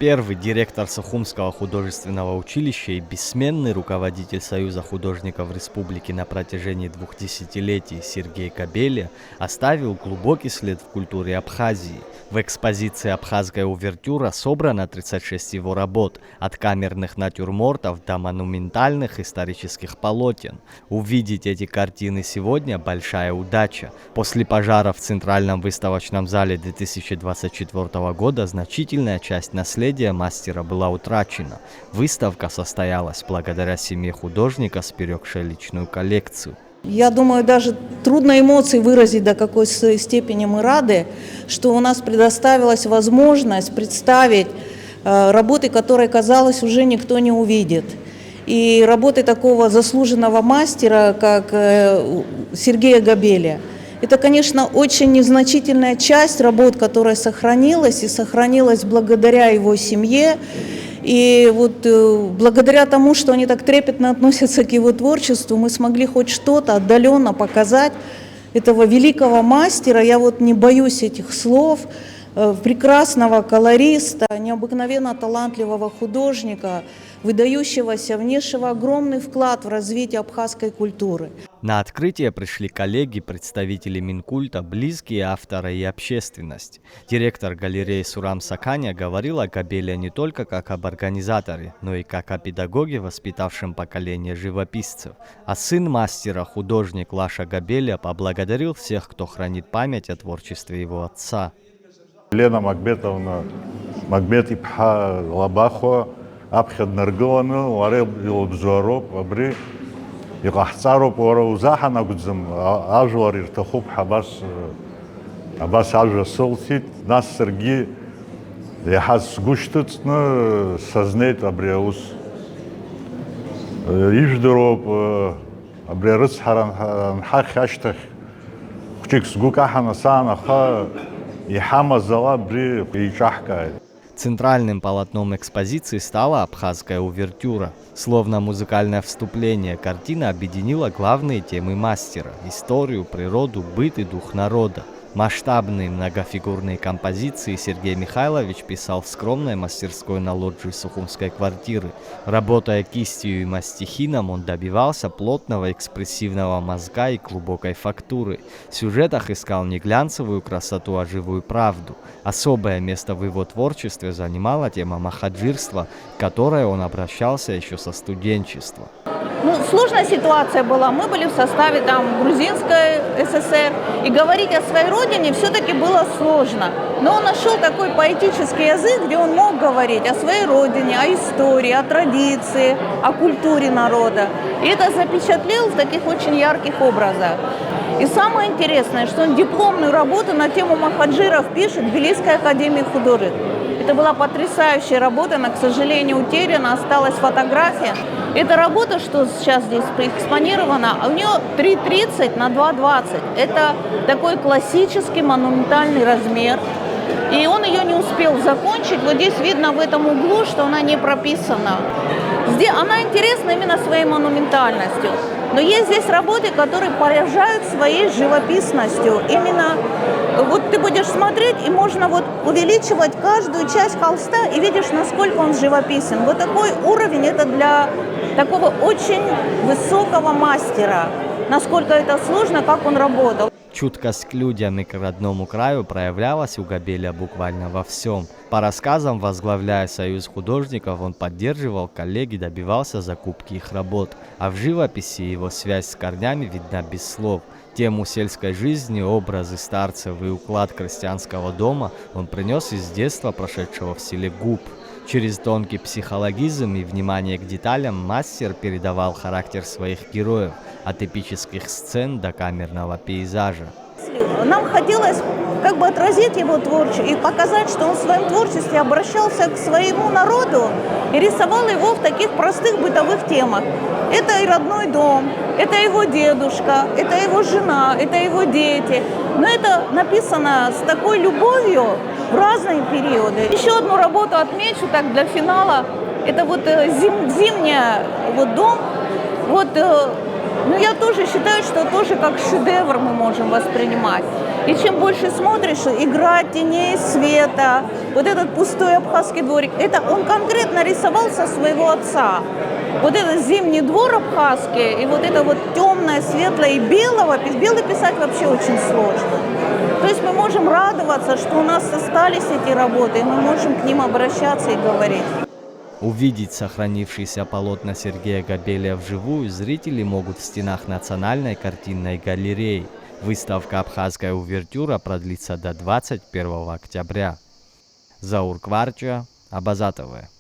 Первый директор Сухумского художественного училища и бессменный руководитель Союза художников Республики на протяжении 2 десятилетий Сергей Габеля оставил глубокий след в культуре Абхазии. В экспозиции «Абхазская увертюра» собрано 36 его работ, от камерных натюрмортов до монументальных исторических полотен. Увидеть эти картины сегодня – большая удача. После пожара в Центральном выставочном зале 2024 года значительная часть наследия мастера была утрачена. Выставка состоялась благодаря семье художника, сберегшей личную коллекцию. Я думаю, даже трудно эмоции выразить, до какой степени мы рады, что у нас предоставилась возможность представить работы, которые, казалось, уже никто не увидит. И работы такого заслуженного мастера, как Сергея Габеля. Это, конечно, очень незначительная часть работ, которая сохранилась, и сохранилась благодаря его семье. И вот благодаря тому, что они так трепетно относятся к его творчеству, мы смогли хоть что-то отдаленно показать этого великого мастера. Я вот не боюсь этих слов, прекрасного колориста, необыкновенно талантливого художника, выдающегося, внесшего огромный вклад в развитие абхазской культуры. На открытие пришли коллеги, представители Минкульта, близкие автора и общественность. Директор галереи Сурам Саканя говорил о Габеле не только как об организаторе, но и как о педагоге, воспитавшем поколение живописцев. А сын мастера, художник Лаша Габеля, поблагодарил всех, кто хранит память о творчестве его отца. Лена Магбетовна, Магбет-ипха Лабахо, Абхеднаргону, Лареб Илбзуароп, Абри, Илахцароп, Ураузахана Гудзам, Ажуар Иртахуб, Абас Ажа Солтит, Нас Сергей, Яхаз Гуштуцна, Сознет Абриаус, Иждороп, Абриарыц Харанхах Хаштах, Хчикс Гукахана Санаха, и Хамазала Бри и Чахкай. Центральным полотном экспозиции стала абхазская увертюра. Словно музыкальное вступление, картина объединила главные темы мастера – историю, природу, быт и дух народа. Масштабные многофигурные композиции Сергей Михайлович писал в скромной мастерской на лоджии Сухумской квартиры. Работая кистью и мастихином, он добивался плотного экспрессивного мазка и глубокой фактуры. В сюжетах искал не глянцевую красоту, а живую правду. Особое место в его творчестве занимала тема махаджирства, к которой он обращался еще со студенчества. Сложная ситуация была. Мы были в составе Грузинской ССР, и говорить о своей родине все-таки было сложно. Но он нашел такой поэтический язык, где он мог говорить о своей родине, о истории, о традиции, о культуре народа. И это запечатлел в таких очень ярких образах. И самое интересное, что он дипломную работу на тему махаджиров пишет в Тбилисской академии художеств. Это была потрясающая работа, она, к сожалению, утеряна, осталась фотография. Эта работа, что сейчас здесь экспонирована, у нее 3,30 на 2,20. Это такой классический монументальный размер. И он ее не успел закончить. Вот здесь видно в этом углу, что она не прописана. Она интересна именно своей монументальностью. Но есть здесь работы, которые поражают своей живописностью. Именно вот ты будешь смотреть, и можно увеличивать каждую часть холста, и видишь, насколько он живописен. Вот такой уровень, это для такого очень высокого мастера. Насколько это сложно, как он работал. Чуткость к людям и к родному краю проявлялась у Габеля буквально во всем. По рассказам, возглавляя Союз художников, он поддерживал коллег и добивался закупки их работ. А в живописи его связь с корнями видна без слов. Тему сельской жизни, образы старцев и уклад крестьянского дома он принес из детства, прошедшего в селе Губ. Через тонкий психологизм и внимание к деталям мастер передавал характер своих героев, от эпических сцен до камерного пейзажа. Нам хотелось отразить его творчество и показать, что он в своем творчестве обращался к своему народу и рисовал его в таких простых бытовых темах. Это и родной дом, это его дедушка, это его жена, это его дети. Но это написано с такой любовью в разные периоды. Еще одну работу отмечу так для финала. Это зимняя дом. Я тоже считаю, что тоже как шедевр мы можем воспринимать. И чем больше смотришь, игра теней, света, вот этот пустой абхазский дворик, это он конкретно рисовал со своего отца. Вот этот зимний двор абхазский, и вот это вот темное, светлое и белого, белый писать вообще очень сложно. То есть мы можем радоваться, что у нас остались эти работы, и мы можем к ним обращаться и говорить. Увидеть сохранившиеся полотна Сергея Габеля вживую зрители могут в стенах Национальной картинной галереи. Выставка «Абхазская увертюра» продлится до 21 октября. Заур Кварча, Абаза ТВ.